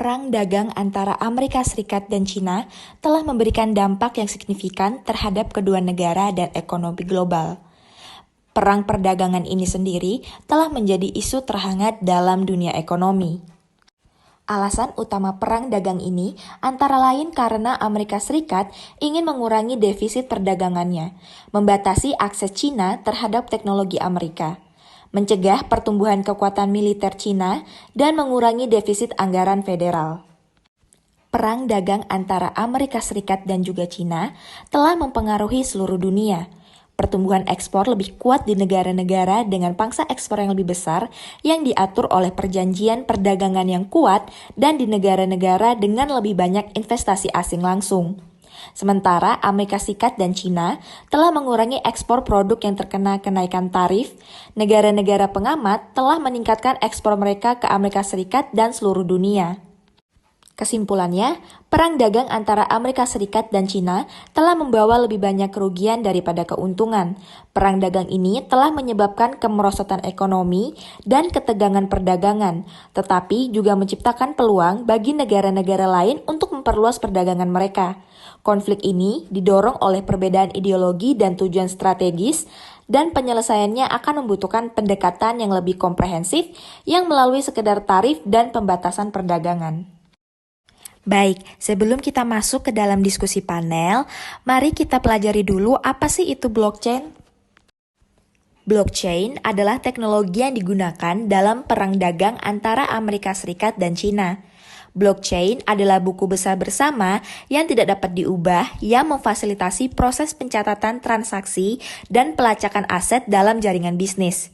Perang dagang antara Amerika Serikat dan Cina telah memberikan dampak yang signifikan terhadap kedua negara dan ekonomi global. Perang perdagangan ini sendiri telah menjadi isu terhangat dalam dunia ekonomi. Alasan utama perang dagang ini antara lain karena Amerika Serikat ingin mengurangi defisit perdagangannya, membatasi akses Cina terhadap teknologi Amerika, mencegah pertumbuhan kekuatan militer Cina, dan mengurangi defisit anggaran federal. Perang dagang antara Amerika Serikat dan juga Cina telah mempengaruhi seluruh dunia. Pertumbuhan ekspor lebih kuat di negara-negara dengan pangsa ekspor yang lebih besar yang diatur oleh perjanjian perdagangan yang kuat dan di negara-negara dengan lebih banyak investasi asing langsung. Sementara Amerika Serikat dan Cina telah mengurangi ekspor produk yang terkena kenaikan tarif, negara-negara pengamat telah meningkatkan ekspor mereka ke Amerika Serikat dan seluruh dunia. Kesimpulannya, perang dagang antara Amerika Serikat dan Cina telah membawa lebih banyak kerugian daripada keuntungan. Perang dagang ini telah menyebabkan kemerosotan ekonomi dan ketegangan perdagangan, tetapi juga menciptakan peluang bagi negara-negara lain untuk memperluas perdagangan mereka. Konflik ini didorong oleh perbedaan ideologi dan tujuan strategis, dan penyelesaiannya akan membutuhkan pendekatan yang lebih komprehensif yang melalui sekedar tarif dan pembatasan perdagangan. Baik, sebelum kita masuk ke dalam diskusi panel, mari kita pelajari dulu apa sih itu blockchain. Blockchain adalah teknologi yang digunakan dalam perang dagang antara Amerika Serikat dan Cina. Blockchain adalah buku besar bersama yang tidak dapat diubah yang memfasilitasi proses pencatatan transaksi dan pelacakan aset dalam jaringan bisnis.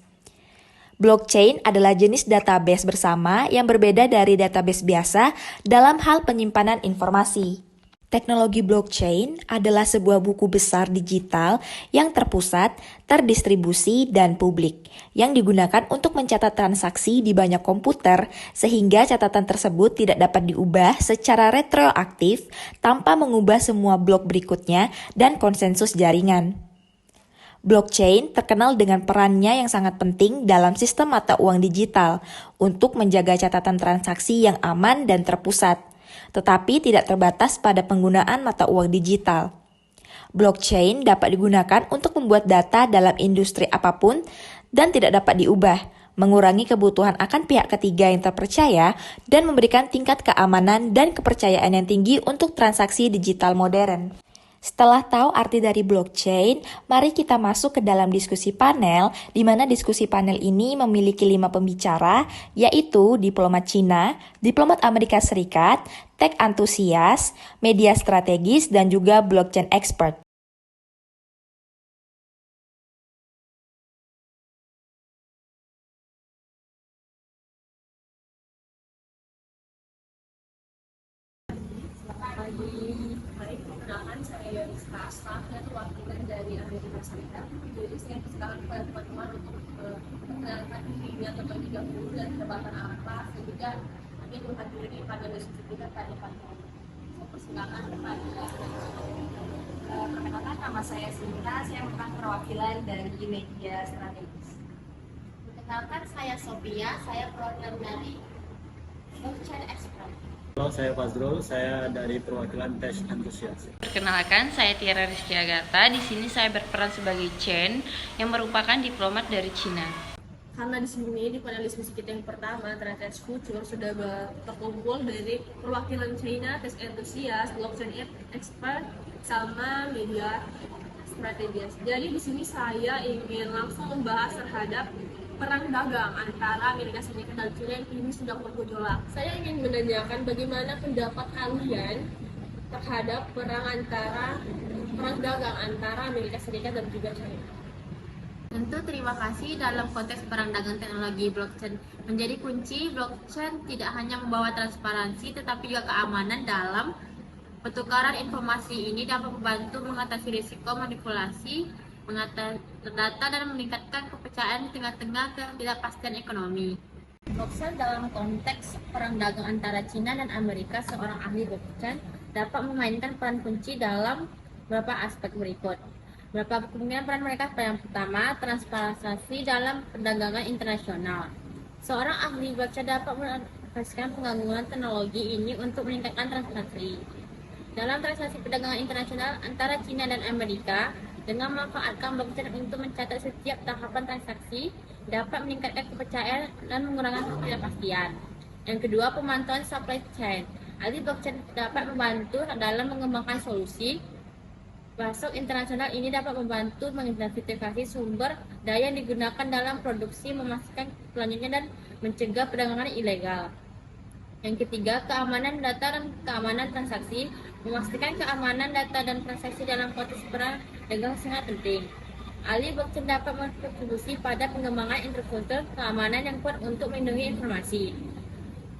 Blockchain adalah jenis database bersama yang berbeda dari database biasa dalam hal penyimpanan informasi. Teknologi blockchain adalah sebuah buku besar digital yang terpusat, terdistribusi, dan publik, yang digunakan untuk mencatat transaksi di banyak komputer sehingga catatan tersebut tidak dapat diubah secara retroaktif tanpa mengubah semua blok berikutnya dan konsensus jaringan. Blockchain terkenal dengan perannya yang sangat penting dalam sistem mata uang digital untuk menjaga catatan transaksi yang aman dan terpusat, tetapi tidak terbatas pada penggunaan mata uang digital. Blockchain dapat digunakan untuk membuat data dalam industri apapun dan tidak dapat diubah, mengurangi kebutuhan akan pihak ketiga yang terpercaya, dan memberikan tingkat keamanan dan kepercayaan yang tinggi untuk transaksi digital modern. Setelah tahu arti dari blockchain, mari kita masuk ke dalam diskusi panel, di mana diskusi panel ini memiliki 5 pembicara, yaitu diplomat Cina, diplomat Amerika Serikat, tech antusias, media strategis, dan juga blockchain expert. Perkenalkan, saya staff dan perwakilan dari Amerika Serikat. Jadi saya persilakan kepada teman-teman untuk memperkenalkan dirinya terlebih dahulu dan jabatan apa, sehingga nanti menghadiri pada diskusi kita pada panel. Saya persilakan kepada perkenalkan, nama saya Sinta, saya merupakan perwakilan dari media strategis. Perkenalkan, saya Sophia, saya perwakilan dari blockchain expert. Halo, saya Fazrul, saya dari perwakilan Tech Antusias. Perkenalkan, saya Tiara Rizky Agatha. Di sini saya berperan sebagai Chen, yang merupakan diplomat dari Cina. Karena di sini di panel diskusi kita yang pertama terkait future sudah terkumpul dari perwakilan China, Tech Antusias, blockchain expert, sama media strategis. Jadi di sini saya ingin langsung membahas terhadap perang dagang antara Amerika Serikat dan China yang kini sudah bergejolak. Saya ingin menanyakan bagaimana pendapat kalian terhadap perang dagang antara Amerika Serikat dan juga China. Tentu terima kasih. Dalam konteks perang dagang teknologi blockchain menjadi kunci. Blockchain tidak hanya membawa transparansi tetapi juga keamanan dalam pertukaran informasi. Ini dapat membantu mengatasi risiko manipulasi, mengatur data, dan meningkatkan kepercayaan di tengah-tengah ketidakpastian ekonomi. Blockchain dalam konteks perang dagang antara Cina dan Amerika, seorang ahli blockchain dapat memainkan peran kunci dalam beberapa aspek berikut. Beberapa kemungkinan peran mereka: yang pertama, transparansi dalam perdagangan internasional. Seorang ahli blockchain dapat menginvestasikan penggunaan teknologi ini untuk meningkatkan transaksi. Dalam transaksi perdagangan internasional antara China dan Amerika, dengan memanfaatkan blockchain untuk mencatat setiap tahapan transaksi, dapat meningkatkan kepercayaan dan mengurangi ketidakpastian. Yang kedua, pemantauan supply chain. Alih blockchain dapat membantu dalam mengembangkan solusi pasok internasional. Ini dapat membantu mengidentifikasi sumber daya yang digunakan dalam produksi, memastikan kelanjutannya dan mencegah perdagangan ilegal. Yang ketiga, keamanan data dan keamanan transaksi. Memastikan keamanan data dan transaksi dalam konteks perdagangan sangat penting. Alih blockchain dapat berkontribusi pada pengembangan infrastruktur keamanan yang kuat untuk melindungi informasi.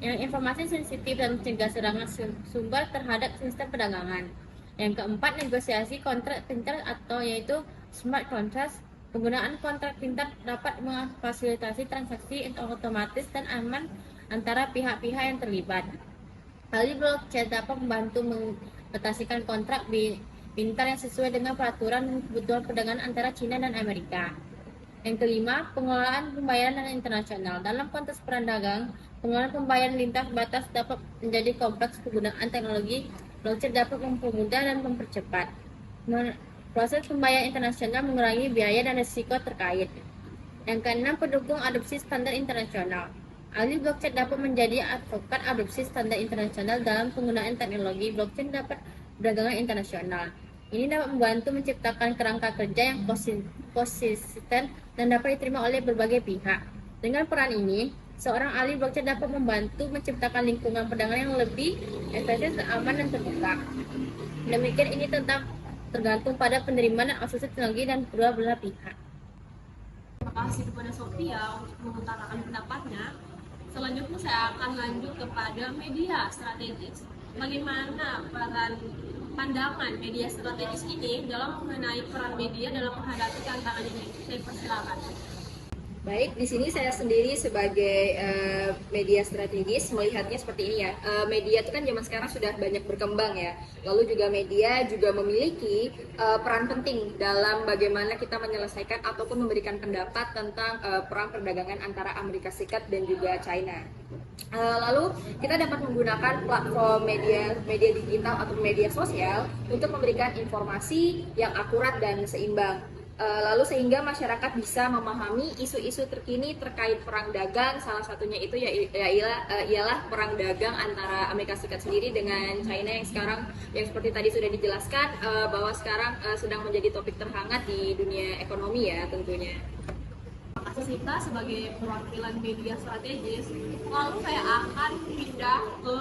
Yang informasi sensitif dan mencegah serangan sumber terhadap sistem perdagangan. Yang keempat, negosiasi kontrak pintar atau yaitu smart contracts. Penggunaan kontrak pintar dapat memfasilitasi transaksi otomatis dan aman antara pihak-pihak yang terlibat. Alih blockchain dapat membantu mengatasikan kontrak pintar yang sesuai dengan peraturan dan kebutuhan perdagangan antara China dan Amerika. Yang kelima, pengelolaan pembayaran internasional. Dalam konteks perang dagang, pengelolaan pembayaran lintas batas dapat menjadi kompleks. Penggunaan teknologi blockchain dapat mempermudah dan mempercepat proses pembayaran internasional, mengurangi biaya dan risiko terkait. Yang keenam, pendukung adopsi standar internasional. Alih blockchain dapat menjadi advokat adopsi standar internasional dalam penggunaan teknologi blockchain dapat perdagangan internasional. Ini dapat membantu menciptakan kerangka kerja yang konsisten dan dapat diterima oleh berbagai pihak. Dengan peran ini, seorang ahli blockchain dapat membantu menciptakan lingkungan perdagangan yang lebih efektif, aman, dan terbuka. Demikian, ini tergantung pada penerimaan dan asosiasi teknologi dan kedua belah pihak. Terima kasih kepada Sophia untuk mengutarakan pendapatnya. Selanjutnya saya akan lanjut kepada media strategis. Bagaimana pandangan media strategis ini dalam mengenai peran media dalam menghadapi tantangan ini? Saya persilakan. Baik, di sini saya sendiri sebagai media strategis melihatnya seperti ini ya. Media itu kan zaman sekarang sudah banyak berkembang ya. Lalu juga media juga memiliki peran penting dalam bagaimana kita menyelesaikan ataupun memberikan pendapat tentang perang perdagangan antara Amerika Serikat dan juga China. Lalu kita dapat menggunakan platform media digital atau media sosial untuk memberikan informasi yang akurat dan seimbang. Lalu sehingga masyarakat bisa memahami isu-isu terkini terkait perang dagang. Salah satunya itu ialah perang dagang antara Amerika Serikat sendiri dengan China yang sekarang yang seperti tadi sudah dijelaskan bahwa sekarang sedang menjadi topik terhangat di dunia ekonomi ya tentunya. Terima kasih Sita sebagai perwakilan media strategis. Lalu saya akan pindah ke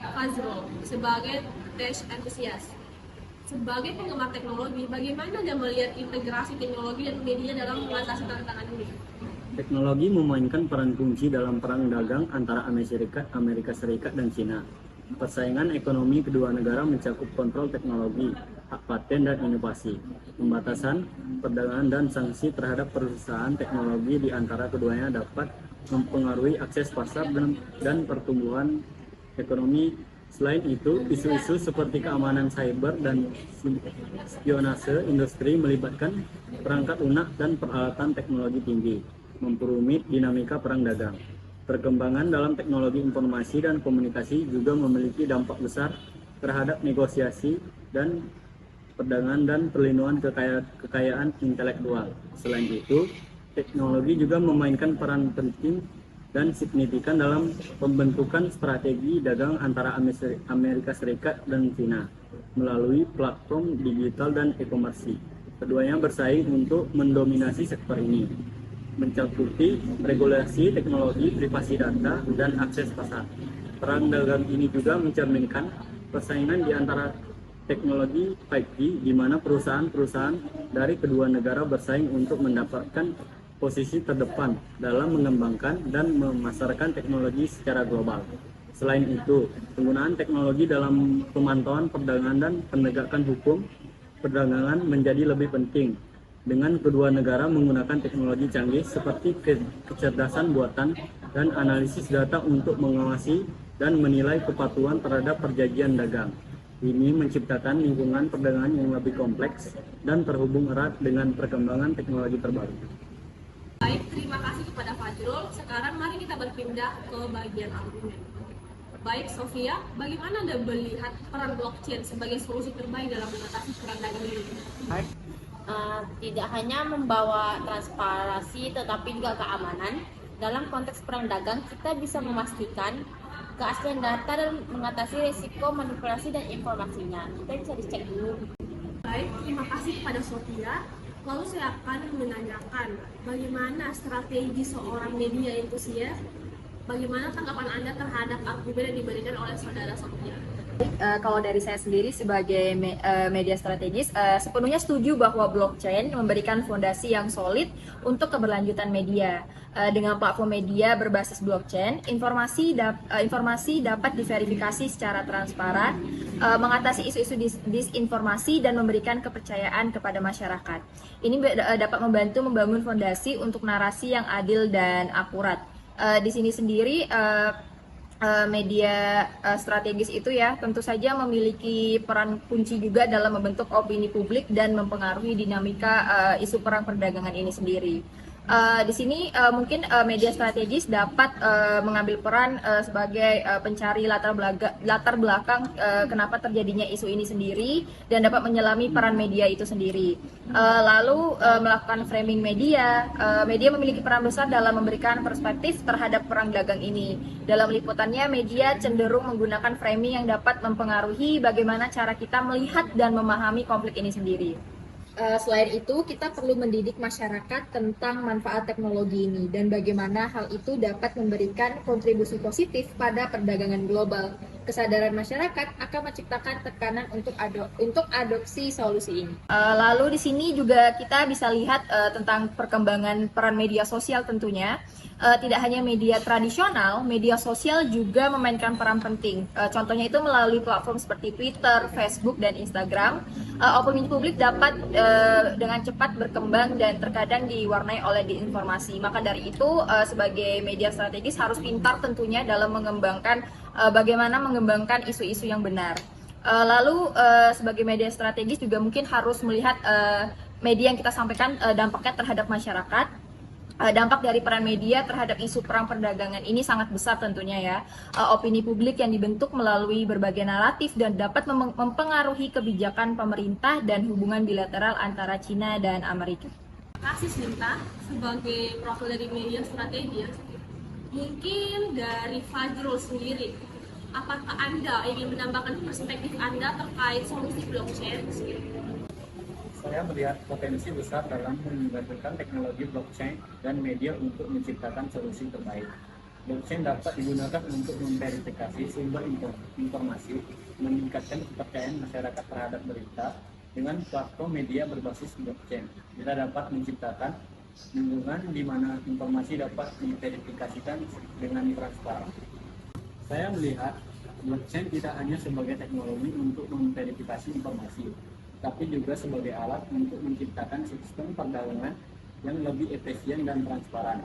Fazrul sebagai tech enthusiast. Sebagai penggemar teknologi, bagaimana Anda melihat integrasi teknologi dan media dalam mengatasi tantangan ini? Teknologi memainkan peran kunci dalam perang dagang antara Amerika Serikat dan China. Persaingan ekonomi kedua negara mencakup kontrol teknologi, hak paten dan inovasi, pembatasan perdagangan dan sanksi terhadap perusahaan teknologi di antara keduanya dapat mempengaruhi akses pasar dan pertumbuhan ekonomi. Selain itu, isu-isu seperti keamanan cyber dan spionase industri melibatkan perangkat lunak dan peralatan teknologi tinggi, memperumit dinamika perang dagang. Perkembangan dalam teknologi informasi dan komunikasi juga memiliki dampak besar terhadap negosiasi dan perdagangan dan perlindungan kekayaan intelektual. Selain itu, teknologi juga memainkan peran penting dan signifikan dalam pembentukan strategi dagang antara Amerika Serikat dan China melalui platform digital dan e-commerce. Keduanya bersaing untuk mendominasi sektor ini, mencakupi regulasi teknologi, privasi data, dan akses pasar. Perang dagang ini juga mencerminkan persaingan di antara teknologi 5G, di mana perusahaan-perusahaan dari kedua negara bersaing untuk mendapatkan posisi terdepan dalam mengembangkan dan memasarkan teknologi secara global. Selain itu, penggunaan teknologi dalam pemantauan perdagangan dan penegakan hukum perdagangan menjadi lebih penting, dengan kedua negara menggunakan teknologi canggih seperti kecerdasan buatan dan analisis data untuk mengawasi dan menilai kepatuhan terhadap perjanjian dagang. Ini menciptakan lingkungan perdagangan yang lebih kompleks dan terhubung erat dengan perkembangan teknologi terbaru. Baik, terima kasih kepada Fajrul. Sekarang mari kita berpindah ke bagian argumen. Baik, Sofia, bagaimana Anda melihat peran blockchain sebagai solusi terbaik dalam mengatasi perang dagang ini? Tidak hanya membawa transparansi tetapi juga keamanan. Dalam konteks perang dagang, kita bisa memastikan keaslian data dan mengatasi risiko manipulasi dan informasinya. Kita bisa dicek dulu. Baik, terima kasih kepada Sofia. Lalu saya akan menanyakan bagaimana strategi seorang media entusias, bagaimana tanggapan Anda terhadap argumen yang diberikan oleh saudara Sofia? Kalau dari saya sendiri sebagai media strategis, sepenuhnya setuju bahwa blockchain memberikan fondasi yang solid untuk keberlanjutan media. Dengan platform media berbasis blockchain, informasi dapat diverifikasi secara transparan, mengatasi isu-isu disinformasi dan memberikan kepercayaan kepada masyarakat. Ini dapat membantu membangun fondasi untuk narasi yang adil dan akurat. Di sini sendiri media strategis itu ya tentu saja memiliki peran kunci juga dalam membentuk opini publik dan mempengaruhi dinamika isu perang perdagangan ini sendiri. Di sini mungkin media strategis dapat mengambil peran sebagai pencari latar belakang kenapa terjadinya isu ini sendiri dan dapat menyelami peran media itu sendiri. Lalu melakukan framing media, media memiliki peran besar dalam memberikan perspektif terhadap perang dagang ini. Dalam liputannya, media cenderung menggunakan framing yang dapat mempengaruhi bagaimana cara kita melihat dan memahami konflik ini sendiri. Selain itu, kita perlu mendidik masyarakat tentang manfaat teknologi ini dan bagaimana hal itu dapat memberikan kontribusi positif pada perdagangan global. Kesadaran masyarakat akan menciptakan tekanan untuk adopsi solusi ini. Lalu di sini juga kita bisa lihat tentang perkembangan peran media sosial tentunya. Tidak hanya media tradisional, media sosial juga memainkan peran penting. Contohnya itu melalui platform seperti Twitter, Facebook, dan Instagram. Opini publik dapat dengan cepat berkembang dan terkadang diwarnai oleh disinformasi. Maka dari itu, sebagai media strategis harus pintar tentunya dalam bagaimana mengembangkan isu-isu yang benar. Lalu sebagai media strategis juga mungkin harus melihat media yang kita sampaikan dampaknya terhadap masyarakat. Dampak dari peran media terhadap isu perang perdagangan ini sangat besar tentunya ya. Opini publik yang dibentuk melalui berbagai naratif dan dapat mempengaruhi kebijakan pemerintah dan hubungan bilateral antara Cina dan Amerika. Terima kasih Sinta, sebagai profil dari media strategis, mungkin dari Fajrul sendiri, apakah Anda ingin menambahkan perspektif Anda terkait solusi blockchain? Saya melihat potensi besar dalam menggabungkan teknologi blockchain dan media untuk menciptakan solusi terbaik. Blockchain dapat digunakan untuk memverifikasi sumber informasi, meningkatkan kepercayaan masyarakat terhadap berita. Dengan platform media berbasis blockchain, kita dapat menciptakan lingkungan di mana informasi dapat diverifikasikan dengan transparan. Saya melihat blockchain tidak hanya sebagai teknologi untuk memverifikasi informasi, tapi juga sebagai alat untuk menciptakan sistem perdagangan yang lebih efisien dan transparan.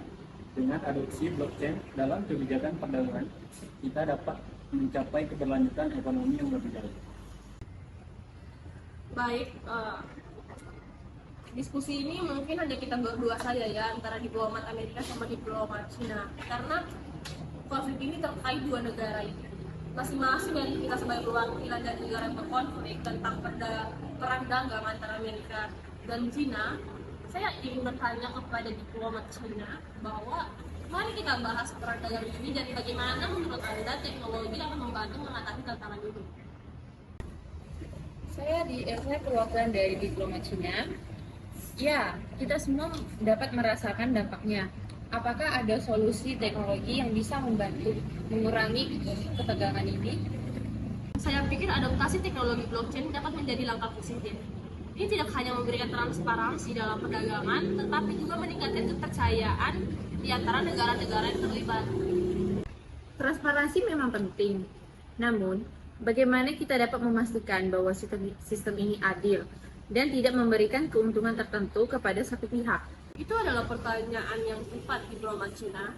Dengan adopsi blockchain dalam kebijakan perdagangan, kita dapat mencapai keberlanjutan ekonomi yang lebih baik. Baik, diskusi ini mungkin hanya kita berdua saja ya, antara diplomat Amerika sama diplomat Cina, karena konflik ini terkait dua negara ini. Masing-masing dari kita sebagai perwakilan dari negara yang berkonflik tentang perang dagang antara Amerika dan Cina, saya ingin bertanya kepada diplomat Cina bahwa mari kita bahas perang dagang ini dan bagaimana menurut Anda teknologi akan membantu mengatasi tantangan ini. Saya perwakilan dari diplomat Cina. Ya, kita semua dapat merasakan dampaknya. Apakah ada solusi teknologi yang bisa membantu mengurangi ketegangan ini? Saya pikir adaptasi teknologi blockchain dapat menjadi langkah positif. Ini tidak hanya memberikan transparansi dalam perdagangan, tetapi juga meningkatkan kepercayaan di antara negara-negara yang terlibat. Transparansi memang penting. Namun, bagaimana kita dapat memastikan bahwa sistem ini adil dan tidak memberikan keuntungan tertentu kepada satu pihak? Itu adalah pertanyaan yang tepat diplomat Cina.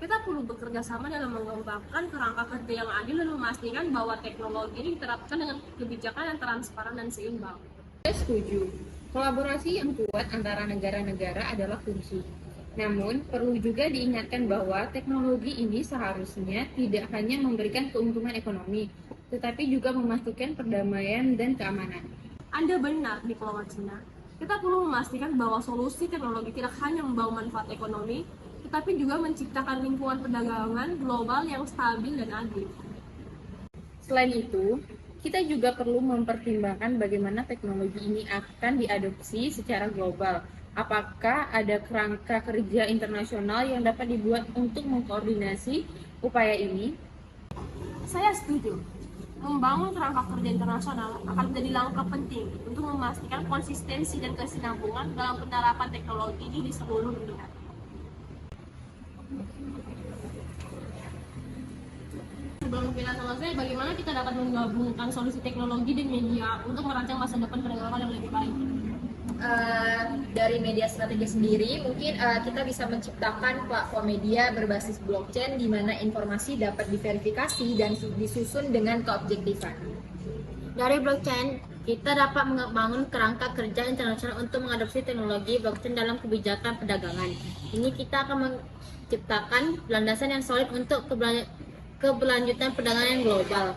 Kita perlu bekerja sama dalam mengembangkan kerangka kerja yang adil dan memastikan bahwa teknologi ini diterapkan dengan kebijakan yang transparan dan seimbang. Saya setuju. Kolaborasi yang kuat antara negara-negara adalah kunci. Namun, perlu juga diingatkan bahwa teknologi ini seharusnya tidak hanya memberikan keuntungan ekonomi, tetapi juga memastikan perdamaian dan keamanan. Anda benar, diplomat Cina. Kita perlu memastikan bahwa solusi teknologi tidak hanya membawa manfaat ekonomi, tetapi juga menciptakan lingkungan perdagangan global yang stabil dan adil. Selain itu, kita juga perlu mempertimbangkan bagaimana teknologi ini akan diadopsi secara global. Apakah ada kerangka kerja internasional yang dapat dibuat untuk mengkoordinasi upaya ini? Saya setuju. Membangun kerangka kerja internasional akan menjadi langkah penting untuk memastikan konsistensi dan kesinambungan dalam penerapan teknologi ini di seluruh dunia. Sebelum kita selesai, bagaimana kita dapat menggabungkan solusi teknologi dan media untuk merancang masa depan perdagangan yang lebih baik? Dari media strategi sendiri, mungkin kita bisa menciptakan platform media berbasis blockchain di mana informasi dapat diverifikasi dan disusun dengan keobjektifan. Dari blockchain, kita dapat membangun kerangka kerja internasional untuk mengadopsi teknologi blockchain dalam kebijakan perdagangan. Ini kita akan menciptakan landasan yang solid untuk keberlanjutan perdagangan yang global.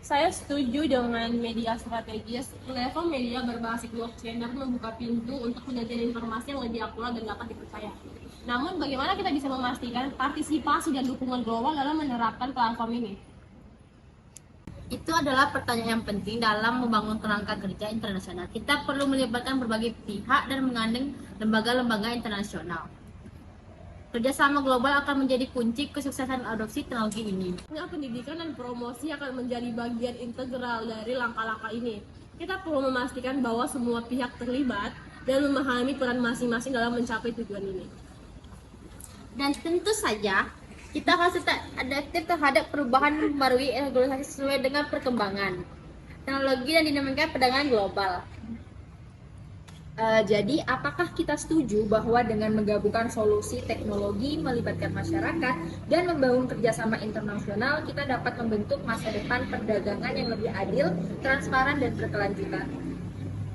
Saya setuju dengan media strategis. Level media berbasis blockchain dapat membuka pintu untuk penyajian informasi yang lebih akurat dan dapat dipercaya. Namun, bagaimana kita bisa memastikan partisipasi dan dukungan global dalam menerapkan platform ini? Itu adalah pertanyaan yang penting dalam membangun kerangka kerja internasional. Kita perlu melibatkan berbagai pihak dan menggandeng lembaga-lembaga internasional. Kerjasama global akan menjadi kunci kesuksesan adopsi teknologi ini. Pendidikan dan promosi akan menjadi bagian integral dari langkah-langkah ini. Kita perlu memastikan bahwa semua pihak terlibat dan memahami peran masing-masing dalam mencapai tujuan ini. Dan tentu saja, kita harus tetap adaptif terhadap perubahan memperbarui regulasi sesuai dengan perkembangan teknologi dan dinamika perdagangan global. Jadi, apakah kita setuju bahwa dengan menggabungkan solusi teknologi, melibatkan masyarakat, dan membangun kerjasama internasional, kita dapat membentuk masa depan perdagangan yang lebih adil, transparan, dan berkelanjutan?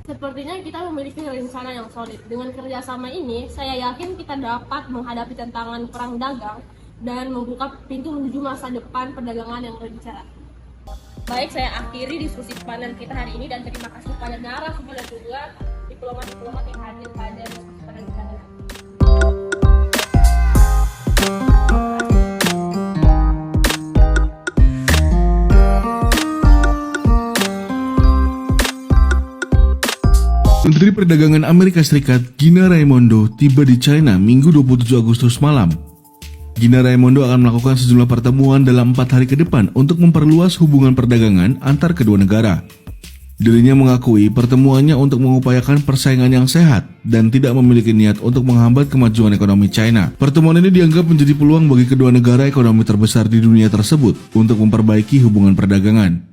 Sepertinya kita memiliki rencana yang solid. Dengan kerjasama ini, saya yakin kita dapat menghadapi tantangan perang dagang dan membuka pintu menuju masa depan perdagangan yang lebih cerah. Baik, saya akhiri diskusi panelis kita hari ini dan terima kasih kepada narasumber dan juga diplomat-diplomat yang hadir pada diskusi panelis kita hari ini. Menteri Perdagangan Amerika Serikat Gina Raimondo tiba di China Minggu 27 Agustus malam. Gina Raimondo akan melakukan sejumlah pertemuan dalam 4 hari ke depan untuk memperluas hubungan perdagangan antar kedua negara. Dirinya mengakui pertemuannya untuk mengupayakan persaingan yang sehat dan tidak memiliki niat untuk menghambat kemajuan ekonomi China. Pertemuan ini dianggap menjadi peluang bagi kedua negara ekonomi terbesar di dunia tersebut untuk memperbaiki hubungan perdagangan.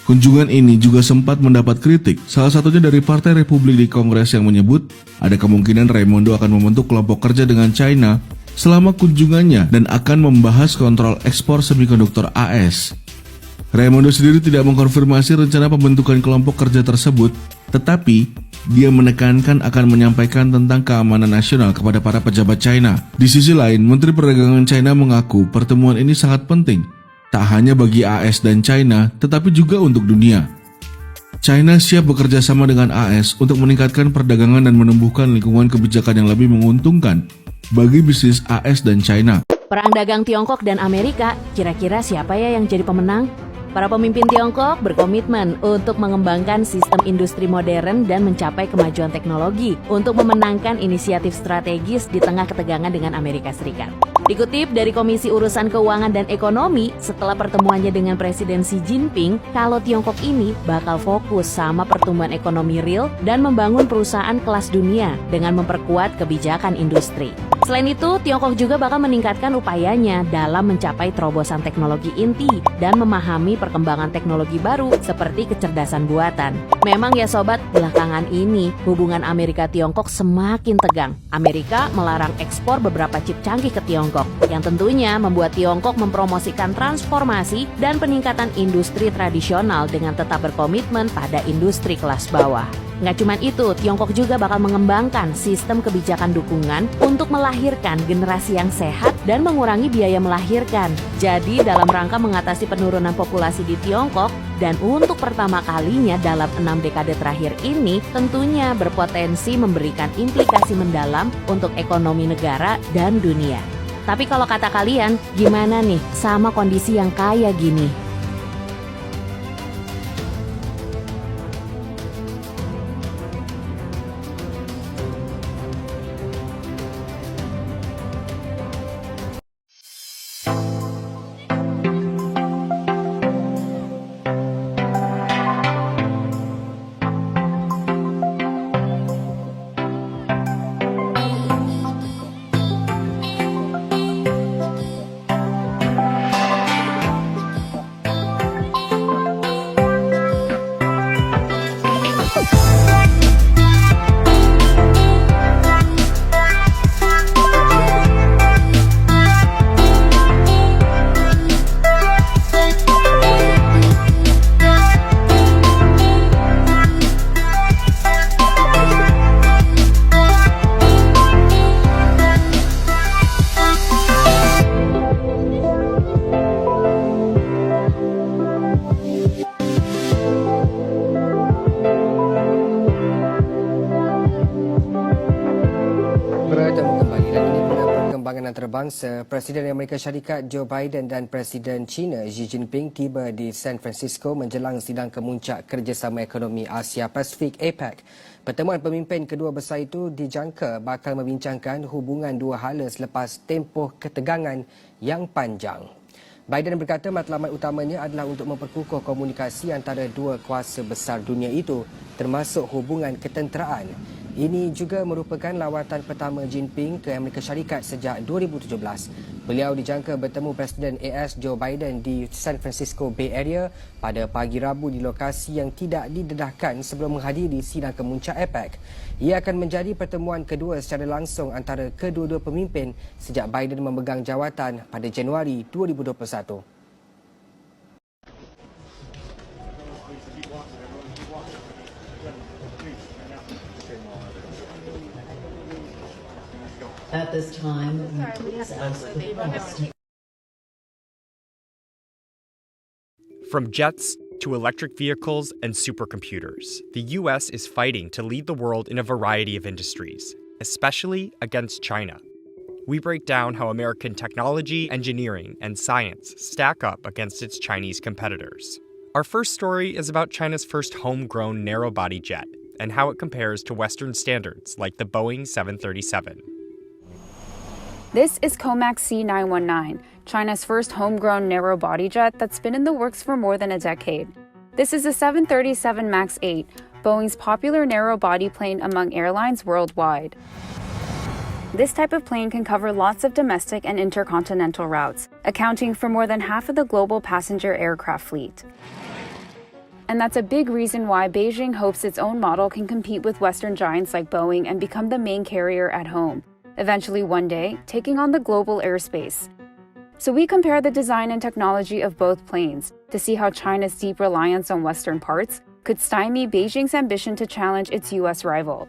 Kunjungan ini juga sempat mendapat kritik, salah satunya dari Partai Republik di Kongres yang menyebut ada kemungkinan Raimondo akan membentuk kelompok kerja dengan China selama kunjungannya dan akan membahas kontrol ekspor semikonduktor AS. Raimondo sendiri tidak mengkonfirmasi rencana pembentukan kelompok kerja tersebut, tetapi dia menekankan akan menyampaikan tentang keamanan nasional kepada para pejabat China. Di sisi lain, Menteri Perdagangan China mengaku pertemuan ini sangat penting, tak hanya bagi AS dan China, tetapi juga untuk dunia. China siap bekerja sama dengan AS untuk meningkatkan perdagangan dan menumbuhkan lingkungan kebijakan yang lebih menguntungkan bagi bisnis AS dan China. Perang dagang Tiongkok dan Amerika, kira-kira siapa ya yang jadi pemenang? Para pemimpin Tiongkok berkomitmen untuk mengembangkan sistem industri modern dan mencapai kemajuan teknologi untuk memenangkan inisiatif strategis di tengah ketegangan dengan Amerika Serikat. Dikutip dari Komisi Urusan Keuangan dan Ekonomi, setelah pertemuannya dengan Presiden Xi Jinping, kalau Tiongkok ini bakal fokus sama pertumbuhan ekonomi real dan membangun perusahaan kelas dunia dengan memperkuat kebijakan industri. Selain itu, Tiongkok juga bakal meningkatkan upayanya dalam mencapai terobosan teknologi inti dan memahami perkembangan teknologi baru seperti kecerdasan buatan. Memang ya sobat, belakangan ini hubungan Amerika-Tiongkok semakin tegang. Amerika melarang ekspor beberapa chip canggih ke Tiongkok, yang tentunya membuat Tiongkok mempromosikan transformasi dan peningkatan industri tradisional dengan tetap berkomitmen pada industri kelas bawah. Nggak cuma itu, Tiongkok juga bakal mengembangkan sistem kebijakan dukungan untuk melahirkan generasi yang sehat dan mengurangi biaya melahirkan. Jadi dalam rangka mengatasi penurunan populasi di Tiongkok, dan untuk pertama kalinya dalam 6 dekade terakhir ini, tentunya berpotensi memberikan implikasi mendalam untuk ekonomi negara dan dunia. Tapi kalau kata kalian, gimana nih sama kondisi yang kayak gini? Antarabangsa, Presiden Amerika Syarikat Joe Biden dan Presiden China Xi Jinping tiba di San Francisco menjelang sidang kemuncak Kerjasama Ekonomi Asia Pasifik APEC. Pertemuan pemimpin kedua besar itu dijangka bakal membincangkan hubungan dua hala selepas tempoh ketegangan yang panjang. Biden berkata matlamat utamanya adalah untuk memperkukuh komunikasi antara dua kuasa besar dunia itu, termasuk hubungan ketenteraan. Ini juga merupakan lawatan pertama Jinping ke Amerika Syarikat sejak 2017. Beliau dijangka bertemu Presiden AS Joe Biden di San Francisco Bay Area pada pagi Rabu di lokasi yang tidak didedahkan sebelum menghadiri sidang kemuncak APEC. Ia akan menjadi pertemuan kedua secara langsung antara kedua-dua pemimpin sejak Biden memegang jawatan pada Januari 2021. At this time, please ask the press to... From jets to electric vehicles and supercomputers, the U.S. is fighting to lead the world in a variety of industries, especially against China. We break down how American technology, engineering, and science stack up against its Chinese competitors. Our first story is about China's first homegrown narrow-body jet and how it compares to Western standards like the Boeing 737. This is Comac C919, China's first homegrown narrow-body jet that's been in the works for more than a decade. This is a 737 MAX 8, Boeing's popular narrow-body plane among airlines worldwide. This type of plane can cover lots of domestic and intercontinental routes, accounting for more than half of the global passenger aircraft fleet. And that's a big reason why Beijing hopes its own model can compete with Western giants like Boeing and become the main carrier at home, eventually one day taking on the global airspace. So we compare the design and technology of both planes to see how China's deep reliance on Western parts could stymie Beijing's ambition to challenge its US rival.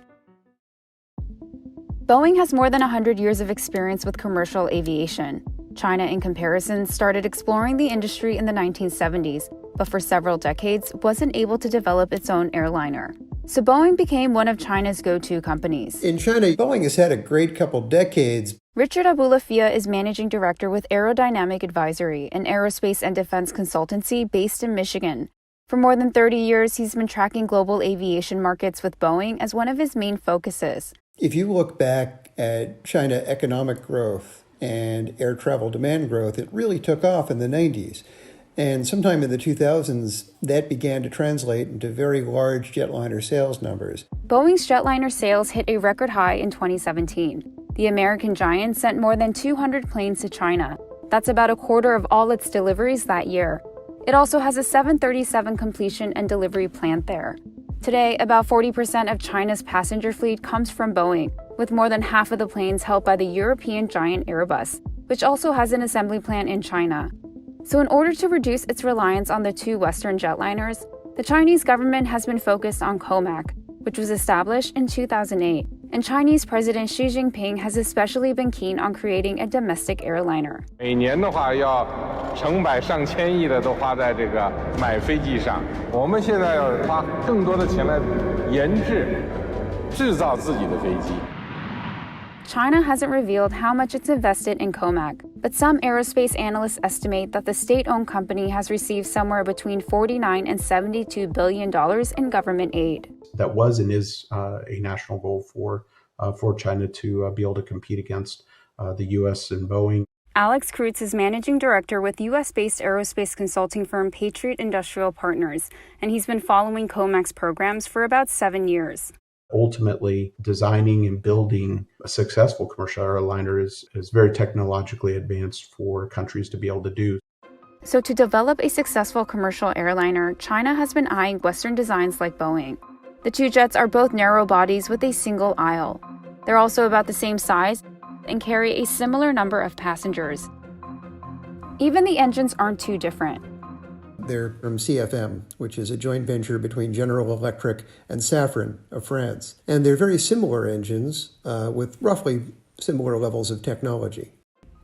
Boeing has more than 100 years of experience with commercial aviation. China, in comparison, started exploring the industry in the 1970s, but for several decades wasn't able to develop its own airliner. So Boeing became one of China's go-to companies. In China, Boeing has had a great couple decades. Richard Abulafia is managing director with Aerodynamic Advisory, an aerospace and defense consultancy based in Michigan. For more than 30 years, he's been tracking global aviation markets with Boeing as one of his main focuses. If you look back at China economic growth and air travel demand growth, it really took off in the 90s. And sometime in the 2000s, that began to translate into very large jetliner sales numbers. Boeing's jetliner sales hit a record high in 2017. The American giant sent more than 200 planes to China. That's about a quarter of all its deliveries that year. It also has a 737 completion and delivery plant there. Today, about 40% of China's passenger fleet comes from Boeing, with more than half of the planes held by the European giant Airbus, which also has an assembly plant in China. So in order to reduce its reliance on the two Western jetliners, the Chinese government has been focused on Comac, which was established in 2008. And Chinese President Xi Jinping has especially been keen on creating a domestic airliner. 每年的话要成百上千亿的都花在这个买飞机上，我们现在要花更多的钱来研制、制造自己的飞机。 China hasn't revealed how much it's invested in COMAC, but some aerospace analysts estimate that the state-owned company has received somewhere between $49 and $72 billion in government aid. That was and is a national goal for China to be able to compete against the U.S. and Boeing. Alex Kreutz is managing director with U.S.-based aerospace consulting firm Patriot Industrial Partners, and he's been following COMAC's programs for about 7 years. Ultimately, designing and building a successful commercial airliner is very technologically advanced for countries to be able to do. So to develop a successful commercial airliner, China has been eyeing Western designs like Boeing. The two jets are both narrow bodies with a single aisle. They're also about the same size and carry a similar number of passengers. Even the engines aren't too different. They're from CFM, which is a joint venture between General Electric and Safran of France. And they're very similar engines with roughly similar levels of technology.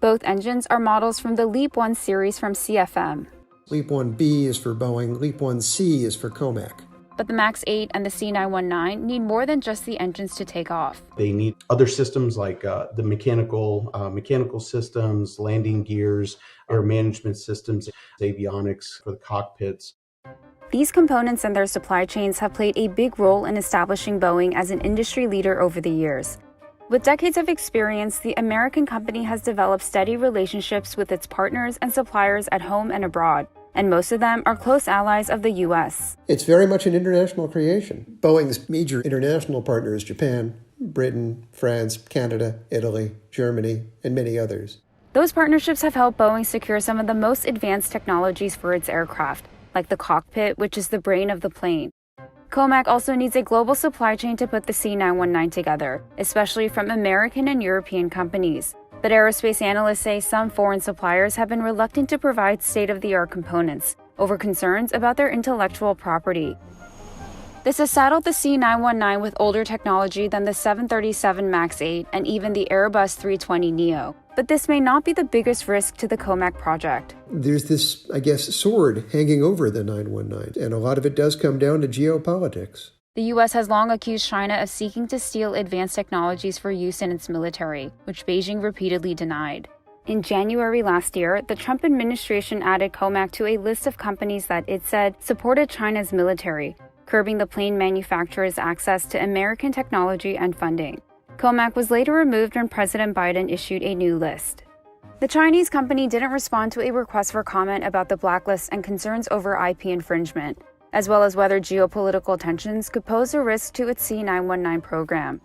Both engines are models from the LEAP 1 series from CFM. LEAP 1B is for Boeing, LEAP 1C is for COMAC. But the MAX 8 and the C919 need more than just the engines to take off. They need other systems like the mechanical systems, landing gears, air management systems, avionics for the cockpits. These components and their supply chains have played a big role in establishing Boeing as an industry leader over the years. With decades of experience, the American company has developed steady relationships with its partners and suppliers at home and abroad, and most of them are close allies of the U.S. It's very much an international creation. Boeing's major international partners, Japan, Britain, France, Canada, Italy, Germany, and many others. Those partnerships have helped Boeing secure some of the most advanced technologies for its aircraft, like the cockpit, which is the brain of the plane. COMAC also needs a global supply chain to put the C919 together, especially from American and European companies. But aerospace analysts say some foreign suppliers have been reluctant to provide state-of-the-art components over concerns about their intellectual property. This has saddled the C919 with older technology than the 737 MAX 8 and even the Airbus 320neo. But this may not be the biggest risk to the COMAC project. There's this, sword hanging over the 919, and a lot of it does come down to geopolitics. The U.S. has long accused China of seeking to steal advanced technologies for use in its military, which Beijing repeatedly denied. In January last year, the Trump administration added COMAC to a list of companies that it said supported China's military, curbing the plane manufacturer's access to American technology and funding. COMAC was later removed when President Biden issued a new list. The Chinese company didn't respond to a request for comment about the blacklist and concerns over IP infringement, as well as whether geopolitical tensions could pose a risk to its C919 program.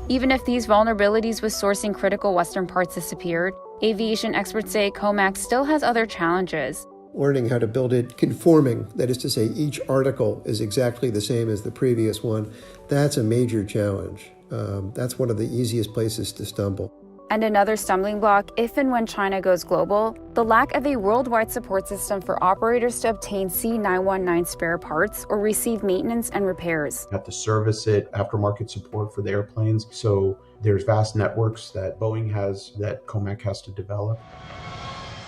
Even if these vulnerabilities with sourcing critical Western parts disappeared, aviation experts say COMAC still has other challenges. Learning how to build it conforming, that is to say, each article is exactly the same as the previous one, that's a major challenge. That's one of the easiest places to stumble. And another stumbling block, if and when China goes global, the lack of a worldwide support system for operators to obtain C919 spare parts or receive maintenance and repairs. You have to service it, aftermarket support for the airplanes. So there's vast networks that Boeing has that COMAC has to develop.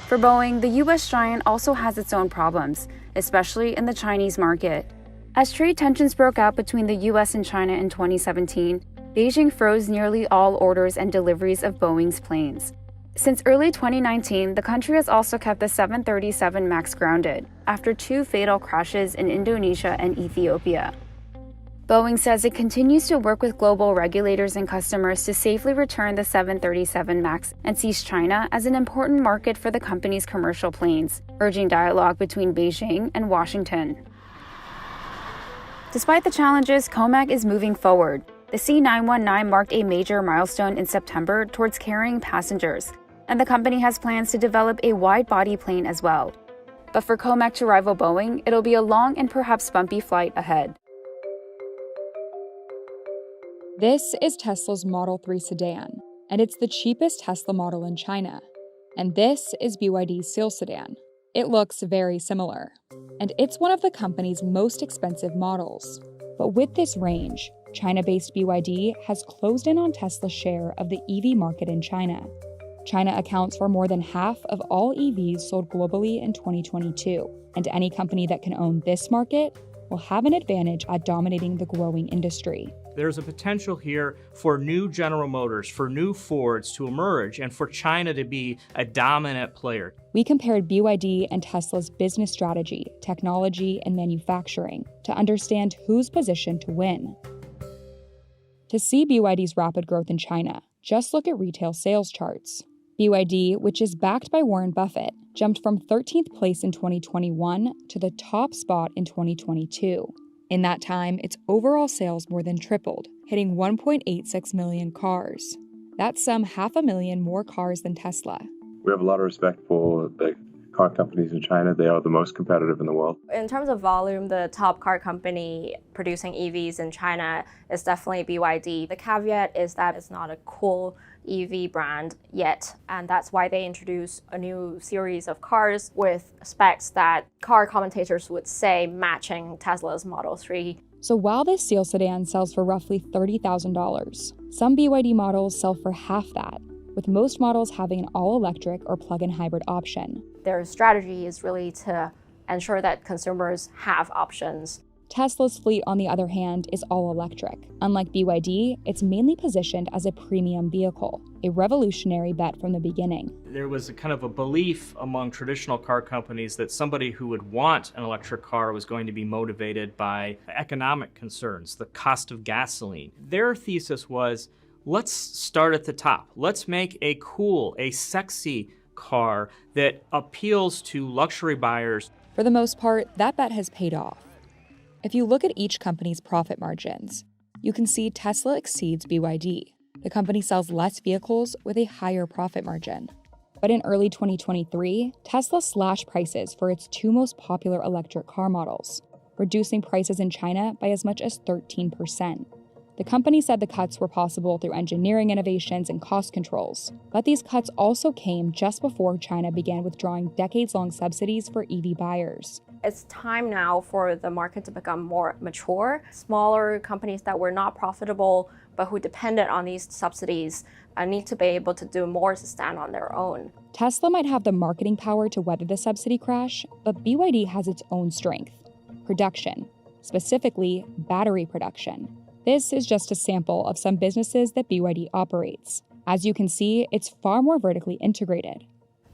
For Boeing, the U.S. giant also has its own problems, especially in the Chinese market. As trade tensions broke out between the U.S. and China in 2017, Beijing froze nearly all orders and deliveries of Boeing's planes. Since early 2019, the country has also kept the 737 MAX grounded after 2 fatal crashes in Indonesia and Ethiopia. Boeing says it continues to work with global regulators and customers to safely return the 737 MAX and sees China as an important market for the company's commercial planes, urging dialogue between Beijing and Washington. Despite the challenges, COMAC is moving forward. The C919 marked a major milestone in September towards carrying passengers, and the company has plans to develop a wide-body plane as well. But for COMAC to rival Boeing, it'll be a long and perhaps bumpy flight ahead. This is Tesla's Model 3 sedan, and it's the cheapest Tesla model in China. And this is BYD's Seal sedan. It looks very similar, and it's one of the company's most expensive models. But with this range, China-based BYD has closed in on Tesla's share of the EV market in China. China accounts for more than half of all EVs sold globally in 2022, and any company that can own this market will have an advantage at dominating the growing industry. There's a potential here for new General Motors, for new Fords to emerge, and for China to be a dominant player. We compared BYD and Tesla's business strategy, technology, and manufacturing to understand who's positioned to win. To see BYD's rapid growth in China, just look at retail sales charts. BYD, which is backed by Warren Buffett, jumped from 13th place in 2021 to the top spot in 2022. In that time, its overall sales more than tripled, hitting 1.86 million cars. That's some 500,000 more cars than Tesla. We have a lot of respect for the car companies in China. They are the most competitive in the world. In terms of volume, the top car company producing EVs in China is definitely BYD. The caveat is that it's not a cool EV brand yet, and that's why they introduced a new series of cars with specs that car commentators would say matching Tesla's Model 3. So while this Seal sedan sells for roughly $30,000, some BYD models sell for half that, with most models having an all-electric or plug-in hybrid option. Their strategy is really to ensure that consumers have options. Tesla's fleet, on the other hand, is all-electric. Unlike BYD, it's mainly positioned as a premium vehicle, a revolutionary bet from the beginning. There was a kind of a belief among traditional car companies that somebody who would want an electric car was going to be motivated by economic concerns, the cost of gasoline. Their thesis was, let's start at the top. Let's make a cool, a sexy car that appeals to luxury buyers. For the most part, that bet has paid off. If you look at each company's profit margins, you can see Tesla exceeds BYD. The company sells less vehicles with a higher profit margin. But in early 2023, Tesla slashed prices for its two most popular electric car models, reducing prices in China by as much as 13%. The company said the cuts were possible through engineering innovations and cost controls, but these cuts also came just before China began withdrawing decades-long subsidies for EV buyers. It's time now for the market to become more mature. Smaller companies that were not profitable but who depended on these subsidies need to be able to do more to stand on their own. Tesla might have the marketing power to weather the subsidy crash, but BYD has its own strength: production, specifically battery production. This is just a sample of some businesses that BYD operates. As you can see, it's far more vertically integrated.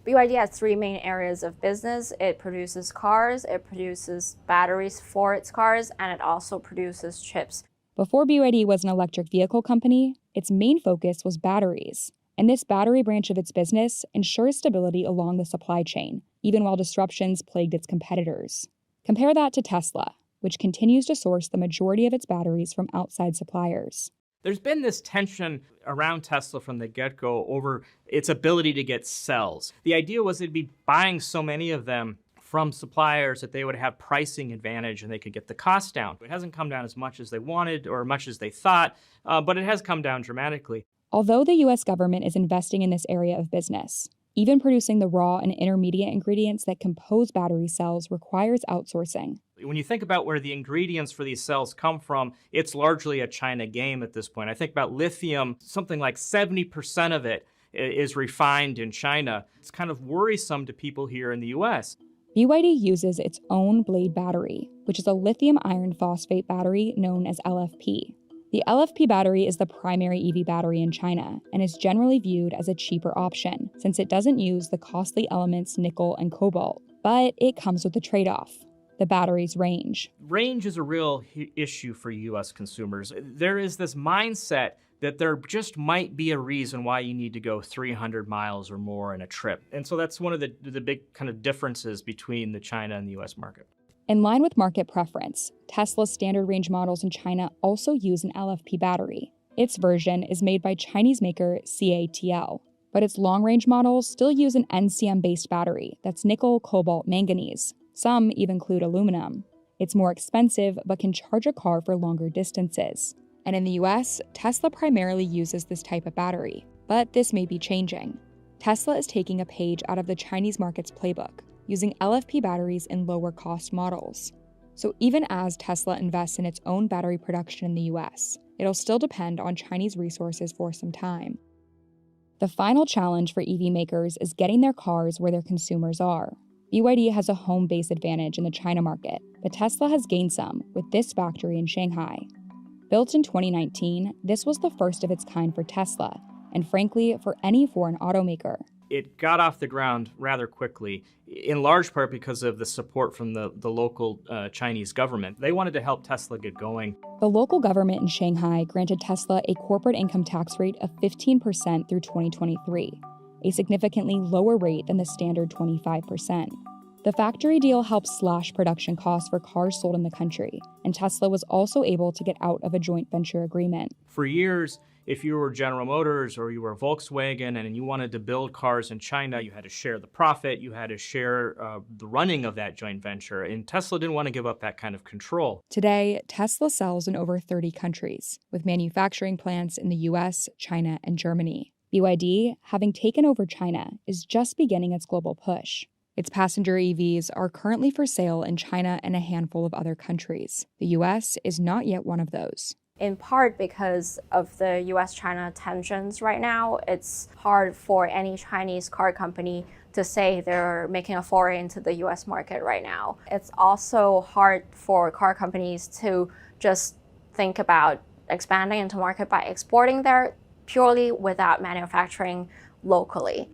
BYD has three main areas of business. It produces cars, it produces batteries for its cars, and it also produces chips. Before BYD was an electric vehicle company, its main focus was batteries. And this battery branch of its business ensures stability along the supply chain, even while disruptions plagued its competitors. Compare that to Tesla, which continues to source the majority of its batteries from outside suppliers. There's been this tension around Tesla from the get-go over its ability to get cells. The idea was they'd be buying so many of them from suppliers that they would have pricing advantage and they could get the cost down. It hasn't come down as much as they wanted or much as they thought, but it has come down dramatically. Although the US government is investing in this area of business, even producing the raw and intermediate ingredients that compose battery cells requires outsourcing. When you think about where the ingredients for these cells come from, it's largely a China game at this point. I think about lithium, something like 70% of it is refined in China. It's kind of worrisome to people here in the US. BYD uses its own Blade battery, which is a lithium iron phosphate battery known as LFP. The LFP battery is the primary EV battery in China and is generally viewed as a cheaper option since it doesn't use the costly elements nickel and cobalt. But it comes with a trade-off: the battery's range. Range is a real issue for US consumers. There is this mindset that there just might be a reason why you need to go 300 miles or more in a trip. And so that's one of the big kind of differences between the China and the US market. In line with market preference, Tesla's standard range models in China also use an LFP battery. Its version is made by Chinese maker CATL, but its long-range models still use an NCM-based battery that's nickel, cobalt, manganese. Some even include aluminum. It's more expensive, but can charge a car for longer distances. And in the US, Tesla primarily uses this type of battery, but this may be changing. Tesla is taking a page out of the Chinese market's playbook, using LFP batteries in lower-cost models. So even as Tesla invests in its own battery production in the US, it'll still depend on Chinese resources for some time. The final challenge for EV makers is getting their cars where their consumers are. BYD has a home base advantage in the China market, but Tesla has gained some with this factory in Shanghai. Built in 2019, this was the first of its kind for Tesla, and frankly, for any foreign automaker. It got off the ground rather quickly, in large part because of the support from the local Chinese government. They wanted to help Tesla get going. The local government in Shanghai granted Tesla a corporate income tax rate of 15% through 2023, a significantly lower rate than the standard 25%. The factory deal helped slash production costs for cars sold in the country, and Tesla was also able to get out of a joint venture agreement. For years, if you were General Motors or you were Volkswagen and you wanted to build cars in China, you had to share the profit, you had to share the running of that joint venture, and Tesla didn't want to give up that kind of control. Today, Tesla sells in over 30 countries, with manufacturing plants in the US, China, and Germany. BYD, having taken over China, is just beginning its global push. Its passenger EVs are currently for sale in China and a handful of other countries. The US is not yet one of those. In part because of the US-China tensions right now, it's hard for any Chinese car company to say they're making a foray into the US market right now. It's also hard for car companies to just think about expanding into market by exporting there purely without manufacturing locally.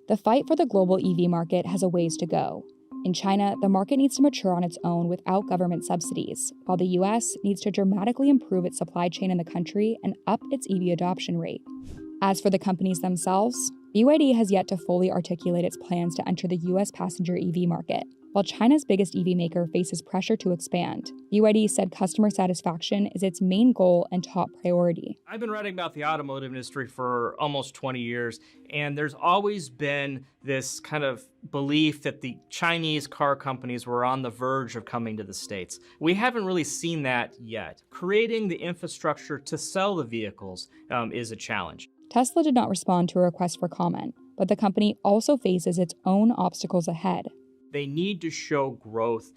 The fight for the global EV market has a ways to go. In China, the market needs to mature on its own without government subsidies, while the US needs to dramatically improve its supply chain in the country and up its EV adoption rate. As for the companies themselves, BYD has yet to fully articulate its plans to enter the US passenger EV market. While China's biggest EV maker faces pressure to expand, BYD said customer satisfaction is its main goal and top priority. I've been writing about the automotive industry for almost 20 years, and there's always been this kind of belief that the Chinese car companies were on the verge of coming to the States. We haven't really seen that yet. Creating the infrastructure to sell the vehicles is a challenge. Tesla did not respond to a request for comment, but the company also faces its own obstacles ahead. They need to show growth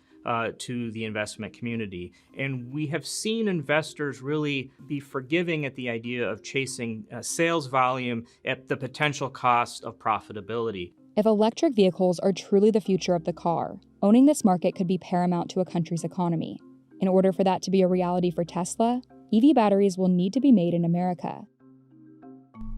to the investment community. And we have seen investors really be forgiving at the idea of chasing sales volume at the potential cost of profitability. If electric vehicles are truly the future of the car, owning this market could be paramount to a country's economy. In order for that to be a reality for Tesla, EV batteries will need to be made in America.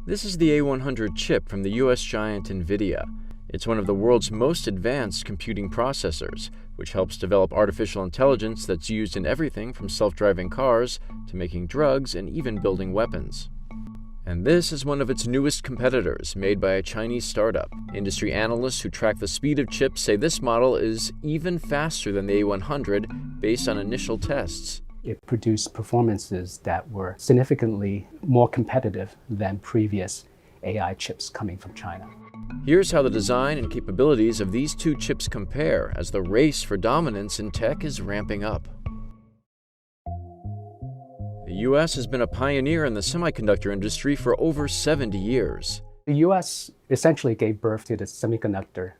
This is the A100 chip from the US giant NVIDIA. It's one of the world's most advanced computing processors, which helps develop artificial intelligence that's used in everything from self-driving cars to making drugs and even building weapons. And this is one of its newest competitors, made by a Chinese startup. Industry analysts who track the speed of chips say this model is even faster than the A100 based on initial tests. It produced performances that were significantly more competitive than previous AI chips coming from China. Here's how the design and capabilities of these two chips compare as the race for dominance in tech is ramping up. The U.S. has been a pioneer in the semiconductor industry for over 70 years. The U.S. essentially gave birth to the semiconductor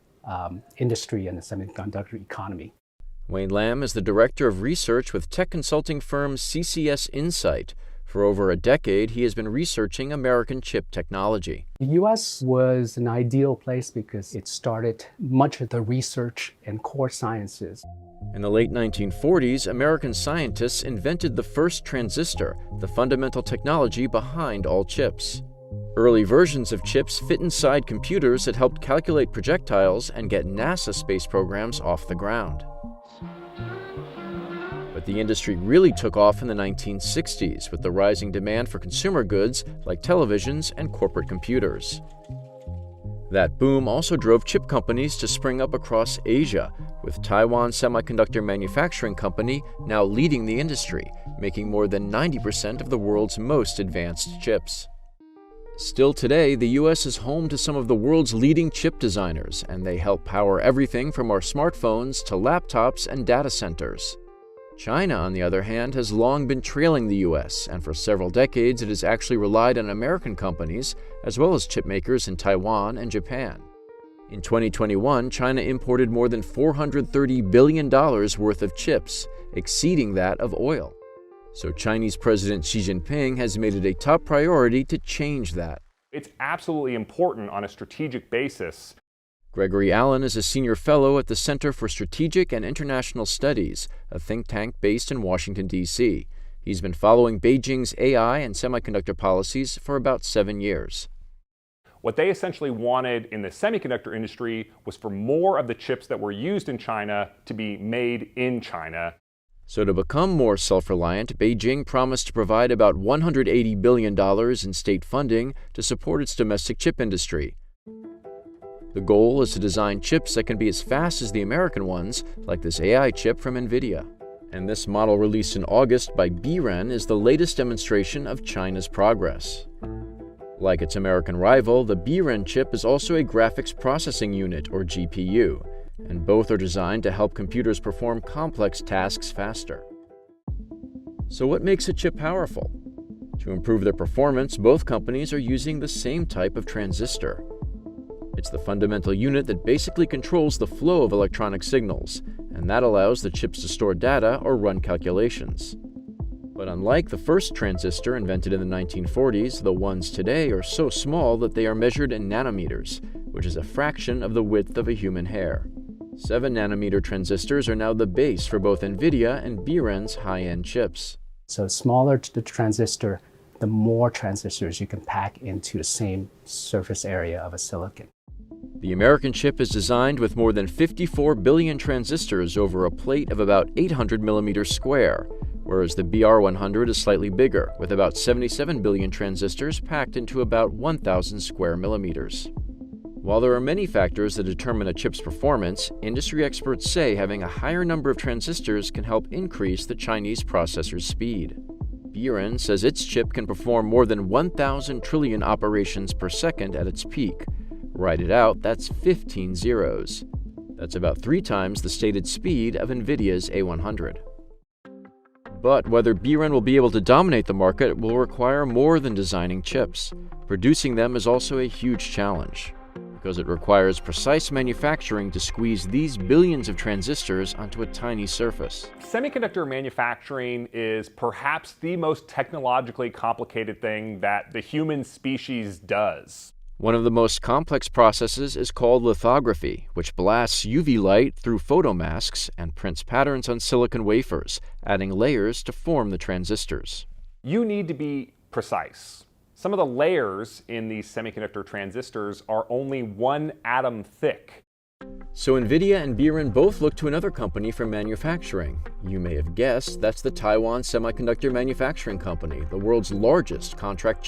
industry and the semiconductor economy. Wayne Lam is the director of research with tech consulting firm CCS Insight. For over a decade, he has been researching American chip technology. The U.S. was an ideal place because it started much of the research and core sciences. In the late 1940s, American scientists invented the first transistor, the fundamental technology behind all chips. Early versions of chips fit inside computers that helped calculate projectiles and get NASA space programs off the ground. But the industry really took off in the 1960s with the rising demand for consumer goods like televisions and corporate computers. That boom also drove chip companies to spring up across Asia, with Taiwan Semiconductor Manufacturing Company now leading the industry, making more than 90% of the world's most advanced chips. Still today, the U.S. is home to some of the world's leading chip designers, and they help power everything from our smartphones to laptops and data centers. China, on the other hand, has long been trailing the U.S., and for several decades it has actually relied on American companies, as well as chip makers in Taiwan and Japan. In 2021, China imported more than $430 billion worth of chips, exceeding that of oil. So Chinese President Xi Jinping has made it a top priority to change that. It's absolutely important on a strategic basis. Gregory Allen is a senior fellow at the Center for Strategic and International Studies, a think tank based in Washington, D.C. He's been following Beijing's AI and semiconductor policies for about 7 years. What they essentially wanted in the semiconductor industry was for more of the chips that were used in China to be made in China. So to become more self-reliant, Beijing promised to provide about $180 billion in state funding to support its domestic chip industry. The goal is to design chips that can be as fast as the American ones, like this AI chip from NVIDIA. And this model released in August by BREN is the latest demonstration of China's progress. Like its American rival, the BREN chip is also a graphics processing unit, or GPU, and both are designed to help computers perform complex tasks faster. So what makes a chip powerful? To improve their performance, both companies are using the same type of transistor. It's the fundamental unit that basically controls the flow of electronic signals, and that allows the chips to store data or run calculations. But unlike the first transistor invented in the 1940s, the ones today are so small that they are measured in nanometers, which is a fraction of the width of a human hair. 7-nanometer transistors are now the base for both NVIDIA and BREN's high-end chips. So the smaller the transistor, the more transistors you can pack into the same surface area of a silicon. The American chip is designed with more than 54 billion transistors over a plate of about 800 millimeters square, whereas the BR100 is slightly bigger, with about 77 billion transistors packed into about 1,000 square millimeters. While there are many factors that determine a chip's performance, industry experts say having a higher number of transistors can help increase the Chinese processor's speed. BREN says its chip can perform more than 1,000 trillion operations per second at its peak. Write it out, that's 15 zeros. That's about 3 times the stated speed of NVIDIA's A100. But whether BREN will be able to dominate the market will require more than designing chips. Producing them is also a huge challenge, because it requires precise manufacturing to squeeze these billions of transistors onto a tiny surface. Semiconductor manufacturing is perhaps the most technologically complicated thing that the human species does. One of the most complex processes is called lithography, which blasts UV light through photomasks and prints patterns on silicon wafers, adding layers to form the transistors. You need to be precise. Some of the layers in these semiconductor transistors are only 1 atom thick. So NVIDIA and BREN both look to another company for manufacturing. You may have guessed that's the Taiwan Semiconductor Manufacturing Company, the world's largest contract chip